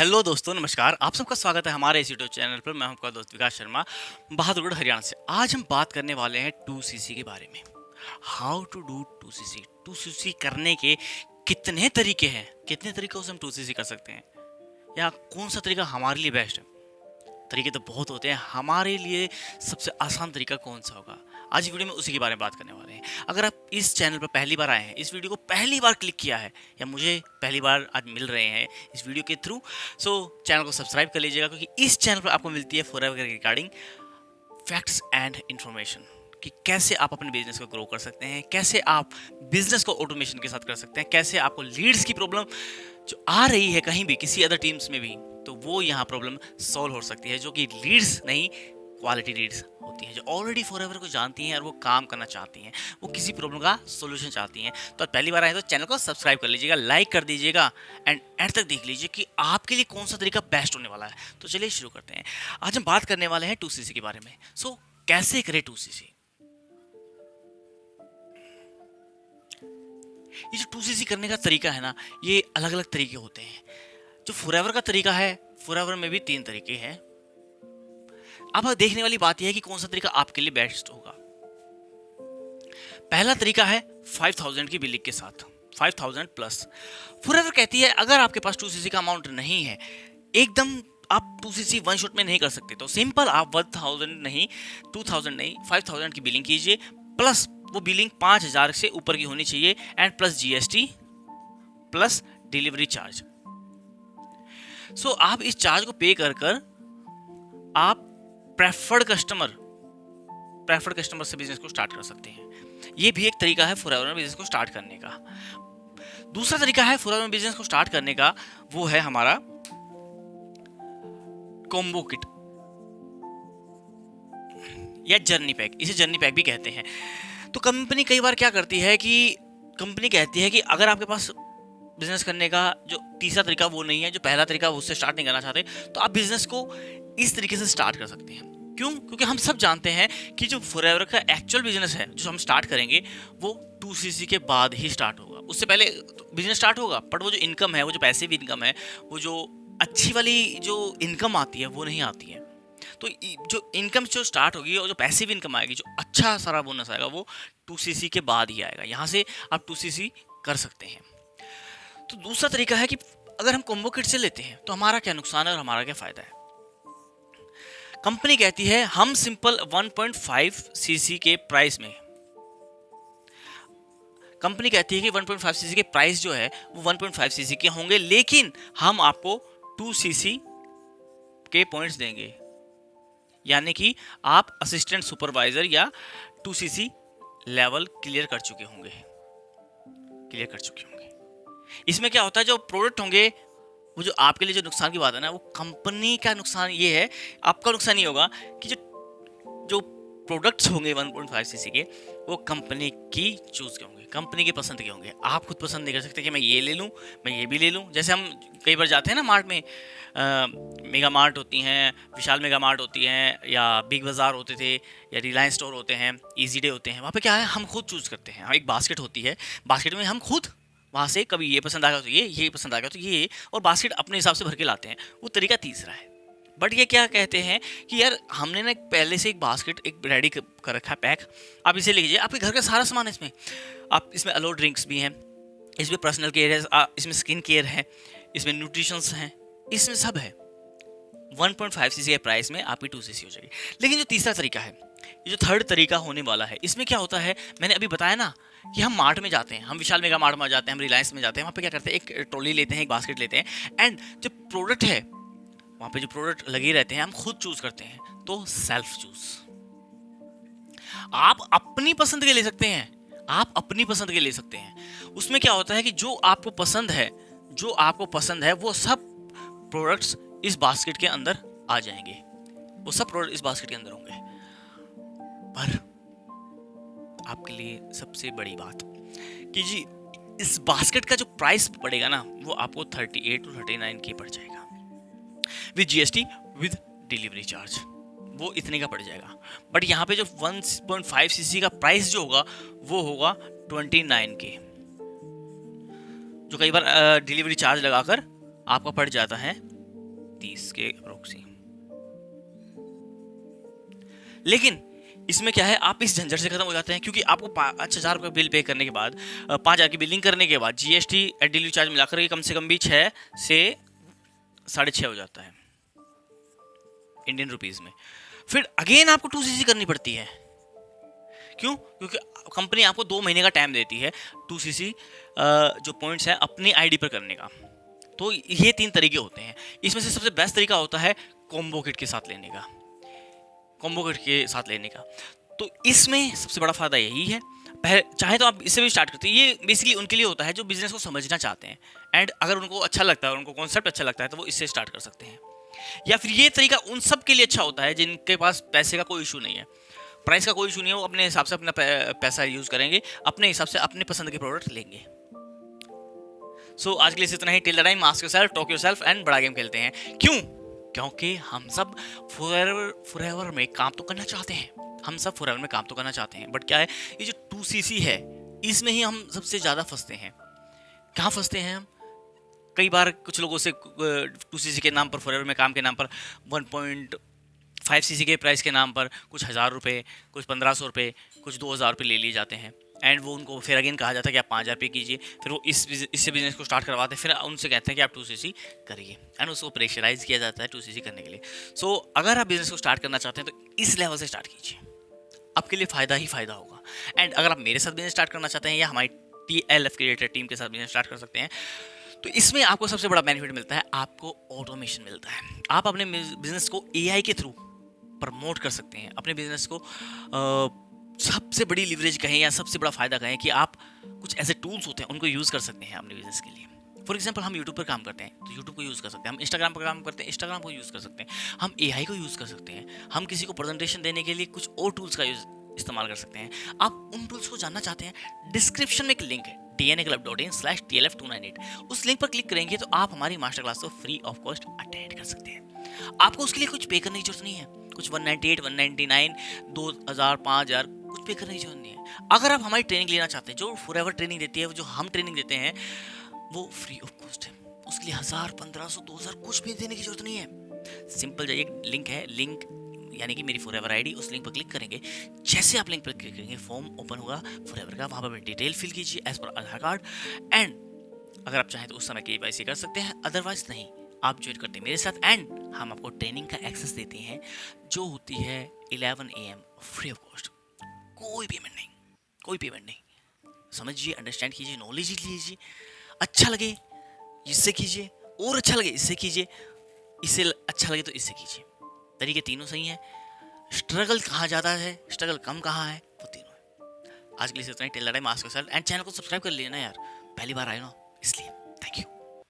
Hello दोस्तों, नमस्कार। आप सबका स्वागत है हमारे इस यूट्यूब चैनल पर। मैं हूं आपका दोस्त विकास शर्मा, बहादुरगढ़ हरियाणा से। आज हम बात करने वाले हैं 2cc के बारे में। How to do 2cc। 2cc करने के कितने तरीके हैं, कितने तरीकों से हम 2cc कर सकते हैं, या कौन सा तरीका हमारे लिए बेस्ट है। तरीके तो बहुत होते हैं, हमारे लिए सबसे आसान तरीका कौन सा होगा, आज वीडियो में उसी के बारे में बात करने वाले हैं। अगर आप इस चैनल पर पहली बार आए हैं, इस वीडियो को पहली बार क्लिक किया है, या मुझे पहली बार आज मिल रहे हैं इस वीडियो के थ्रू, सो चैनल को सब्सक्राइब कर लीजिएगा, क्योंकि इस चैनल पर आपको मिलती है forever regarding facts and information कि कैसे आप अपने बिजनेस को ग्रो कर सकते हैं, कैसे आप बिजनेस को ऑटोमेशन के साथ कर सकते हैं, कैसे आपको लीड्स की प्रॉब्लम जो आ रही है कहीं भी किसी अदर टीम्स में भी, तो वो यहाँ प्रॉब्लम सॉल्व हो सकती है, जो कि लीड्स नहीं, क्वालिटी लीड्स होती हैं, जो ऑलरेडी फॉरएवर को जानती हैं और वो काम करना चाहती हैं, वो किसी प्रॉब्लम का सॉल्यूशन चाहती हैं। तो पहली बार आए तो चैनल को सब्सक्राइब कर लीजिएगा, लाइक कर दीजिएगा एंड एंड तक देख लीजिए कि आपके लिए कौन सा तरीका बेस्ट होने वाला है। तो चलिए शुरू करते हैं। आज हम बात करने वाले हैं 2cc के बारे में। सो कैसे करें 2cc। ये जो 2cc करने का तरीका है ना, ये अलग अलग तरीके होते हैं। जो फॉरएवर का तरीका है, फॉरएवर में भी 3 तरीके हैं। अब देखने वाली बात यह है कि कौन सा तरीका आपके लिए बेस्ट होगा। पहला तरीका है 5000 की बिलिंग के साथ, 5000 प्लस। फॉरएवर कहती है अगर आपके पास 2cc का अमाउंट नहीं है, एकदम आप 2cc वन शॉट में नहीं कर सकते, तो सिंपल आप 1000 नहीं, 2000 नहीं, 5000 की बिलिंग कीजिए, प्लस वो बिलिंग 5000 से ऊपर की होनी चाहिए, and plus GST plus delivery charge. So आप इस चार्ज को पे कर कर आप प्रेफर्ड कस्टमर से बिजनेस को स्टार्ट कर सकते हैं। ये भी एक तरीका है फॉरएवर में बिजनेस को स्टार्ट करने का। दूसरा तरीका है फॉरएवर में बिजनेस को स्टार्ट करने का, वो है हमारा कॉम्बो किट या जर्नी पैक। इसे जर्नी पैक भी कहते हैं। तो कंपनी कई बार क्या करती है कि कंपनी कहती है कि अगर आपके पास बिजनेस करने का जो तीसरा तरीका वो नहीं है, जो पहला तरीका उससे स्टार्ट नहीं करना चाहते, तो आप बिजनेस को इस तरीके से स्टार्ट कर सकते हैं। क्यों? क्योंकि हम सब जानते हैं कि जो फॉरएवर का एक्चुअल बिजनेस है जो हम स्टार्ट करेंगे, वो 2cc के बाद ही स्टार्ट होगा। उससे पहले बिजनेस स्टार्ट होगा, बट वो जो इनकम है, वो जो पैसिव इनकम है, वो जो अच्छी वाली जो इनकम आती है, वो नहीं आती है। तो जो इनकम जो स्टार्ट होगी और जो पैसिव इनकम आएगी, जो अच्छा सारा बोनस आएगा, वो 2cc के बाद ही आएगा। यहाँ से आप 2cc कर सकते हैं। तो दूसरा तरीका है कि अगर हम कॉम्बो किट से लेते हैं तो हमारा क्या नुकसान है और हमारा क्या फायदा है। कंपनी कहती है हम सिंपल 1.5cc के प्राइस में, कंपनी कहती है कि 1.5cc के प्राइस जो है वो 1.5cc के होंगे, लेकिन हम आपको 2cc के पॉइंट्स देंगे, यानी कि आप असिस्टेंट सुपरवाइजर या 2cc लेवल क्लियर कर चुके होंगे। इसमें क्या होता है, जो प्रोडक्ट होंगे, वो जो आपके लिए जो नुकसान की बात है ना, वो कंपनी का नुकसान ये है, आपका नुकसान ये होगा कि जो प्रोडक्ट्स होंगे 1.5cc के, वो कंपनी की चूज के होंगे, कंपनी के पसंद के होंगे। आप खुद पसंद नहीं कर सकते कि मैं ये ले लूँ, मैं ये भी ले लूँ। जैसे हम कई बार जाते हैं ना मार्ट में, मेगा मार्ट होती हैं, विशाल मेगा मार्ट होती हैं, या बिग बाज़ार होते थे, या रिलायंस स्टोर होते हैं, ईजी डे होते हैं। वहाँ पे क्या है, हम खुद चूज़ करते हैं। एक बास्केट होती है, बास्केट में हम खुद वहाँ से कभी ये पसंद आ गया तो ये पसंद आ गया तो ये, और बास्केट अपने हिसाब से भर के लाते हैं। वो तरीका तीसरा है। बट ये क्या कहते हैं कि यार हमने ना पहले से एक बास्केट एक रेडी कर रखा है, पैक, आप इसे ले लीजिए, आपके घर का सारा सामान है इसमें। आप इसमें अलो ड्रिंक्स भी हैं, इसमें पर्सनल केयर है, इसमें स्किन केयर है, इसमें न्यूट्रिशंस हैं, इसमें सब है। 1.5cc के प्राइस में आपकी 2cc हो जाएगी। लेकिन जो तीसरा तरीका है, ये जो थर्ड तरीका होने वाला है, इसमें क्या होता है, मैंने अभी बताया ना कि हम मार्ट में जाते हैं, हम विशाल मेगा मार्ट में जाते हैं, हम रिलायंस में जाते हैं, वहाँ पे क्या करते हैं, एक ट्रॉली लेते हैं, एक बास्केट लेते हैं, एंड जो प्रोडक्ट है वहाँ पे जो प्रोडक्ट लगे रहते हैं, हम खुद चूज करते हैं। तो सेल्फ चूज, आप अपनी पसंद के ले सकते हैं, आप अपनी पसंद के ले सकते हैं। उसमें क्या होता है कि जो आपको पसंद है, वो सब प्रोडक्ट्स इस बास्केट के अंदर आ जाएंगे, वो सब प्रोडक्ट इस बास्केट के अंदर होंगे। पर आपके लिए सबसे बड़ी बात कि जी, इस बास्केट का जो प्राइस पड़ेगा ना, वो आपको 38 to 39 के पड़ जाएगा, with GST, with delivery charge, वो इतने का पड़ जाएगा। बट यहाँ पे जो 1.5cc का प्राइस जो होगा, वो होगा 29 के, जो कई बार डिलीवरी चार्ज लगाकर आपका पड़ जाता है 30 के अप्रोक्सी। लेकिन इसमें क्या है, आप इस झंझट से खत्म हो जाते हैं, क्योंकि आपको 5,000 रुपये बिल पे करने के बाद, 5,000 की बिलिंग करने के बाद जीएसटी एंड डिलीवरी चार्ज मिलाकर के कम से कम भी 6 से 6.5 हो जाता है इंडियन रुपीस में। फिर अगेन आपको 2cc करनी पड़ती है। क्यों? क्योंकि कंपनी आपको 2 महीने का टाइम देती है 2cc जो पॉइंट्स हैं अपनी आईडी पर करने का। तो ये 3 तरीके होते हैं। इसमें से सबसे बेस्ट तरीका होता है कॉम्बो किट के साथ लेने का। कॉम्बो किट के साथ लेने का तो इसमें सबसे बड़ा फायदा यही है। चाहे तो आप इससे भी स्टार्ट करते हैं। ये बेसिकली उनके लिए होता है जो बिजनेस को समझना चाहते हैं, एंड अगर उनको अच्छा लगता है, उनको कॉन्सेप्ट अच्छा लगता है, तो वो इससे स्टार्ट कर सकते हैं। या फिर ये तरीका उन सब के लिए अच्छा होता है जिनके पास पैसे का कोई इशू नहीं है, प्राइस का कोई इशू नहीं है। वो अपने हिसाब से अपना पैसा यूज करेंगे, अपने हिसाब से अपने पसंद के प्रोडक्ट लेंगे। सो आज के लिए इतना ही। Till the time, ask yourself, talk yourself and बड़ा गेम खेलते हैं। क्यों? क्योंकि हम सब फॉरएवर में काम तो करना चाहते हैं। हम सब फॉरएवर में काम तो करना चाहते हैं, बट क्या है, ये जो 2cc है इसमें ही हम सबसे ज़्यादा फंसते हैं। कहाँ फंसते हैं हम? कई बार कुछ लोगों से 2cc के नाम पर, फॉरएवर में काम के नाम पर 1.5cc के प्राइस के नाम पर कुछ 1,000 रुपये, कुछ 1,500 रुपये, कुछ 2,000 रुपये ले लिए जाते हैं। एंड वो उनको फिर अगेन कहा जाता है कि आप 5,000 रुपये कीजिए। फिर वो इससे बिजनेस को स्टार्ट करवाते हैं। फिर उनसे कहते हैं कि आप 2cc करिए, एंड उसको प्रेशराइज किया जाता है 2cc करने के लिए। सो अगर आप बिजनेस को स्टार्ट करना चाहते हैं तो इस लेवल से स्टार्ट कीजिए, आपके लिए फ़ायदा ही फ़ायदा होगा। एंड अगर आप मेरे साथ बिजनेस स्टार्ट करना चाहते हैं या हमारी TLF क्रिएटर टीम के साथ बिजनेस स्टार्ट कर सकते हैं, तो इसमें आपको सबसे बड़ा बेनिफिट मिलता है, आपको ऑटोमेशन मिलता है। आप अपने बिजनेस को AI के थ्रू प्रमोट कर सकते हैं। अपने बिजनेस को सबसे बड़ी लिवरेज कहें या सबसे बड़ा फायदा कहें कि आप कुछ ऐसे टूल्स होते हैं उनको यूज़ कर सकते हैं अपने बिजनेस के लिए। फॉर एग्जाम्पल, हम यूट्यूब पर काम करते हैं तो यूट्यूब को यूज़ कर सकते हैं। हम इंस्टाग्राम पर काम करते हैं, इंस्टाग्राम को यूज़ कर सकते हैं। हम AI को यूज़ कर सकते हैं। हम किसी को प्रेजेंटेशन देने के लिए कुछ और टूल्स का इस्तेमाल कर सकते हैं। आप उन टूल्स को जानना चाहते हैं, डिस्क्रिप्शन में एक लिंक है dnaclub.in/TLF298। उस लिंक पर क्लिक करेंगे तो आप हमारी मास्टर क्लास को फ्री ऑफ कॉस्ट अटेंड कर सकते हैं। आपको उसके लिए कुछ पे करने की जरूरत नहीं है। कुछ 198, 199, 2,000, 5,000 कुछ पे करने की जरूरत नहीं है। अगर आप हमारी ट्रेनिंग लेना चाहते हैं, जो फॉरएवर ट्रेनिंग देती है, जो हम ट्रेनिंग देते हैं, वो फ्री ऑफ कॉस्ट है। उसके लिए 1,000, 1,500, 2,000 कुछ भी देने की जरूरत नहीं है। सिंपल जाइए, लिंक है, लिंक यानी कि मेरी फॉरएवर आईडी, उस लिंक पर क्लिक करेंगे। जैसे आप लिंक पर क्लिक करेंगे, फॉर्म ओपन होगा फॉरएवर का। वहाँ पर डिटेल फिल कीजिए as per Aadhaar card, and अगर आप चाहें तो उस समय KYC कर सकते हैं, अदरवाइज नहीं। आप ज्वाइन करते हैं मेरे साथ, एंड हम आपको ट्रेनिंग का एक्सेस देते हैं जो होती है 11 AM फ्री ऑफ कॉस्ट। कोई पेमेंट नहीं, कोई पेमेंट नहीं। समझिए, अंडरस्टैंड कीजिए, नॉलेज लीजिए। अच्छा लगे इससे कीजिए, और अच्छा लगे इससे कीजिए, इससे अच्छा लगे तो इससे कीजिए। तरीके तीनों सही हैं। स्ट्रगल कहाँ ज़्यादा है, स्ट्रगल कम कहाँ है, वो तीनों है। आज के लिए इतना ही। Till the time, ask yourself, and channel को सब्सक्राइब कर लेना यार, पहली बार आए ना इसलिए।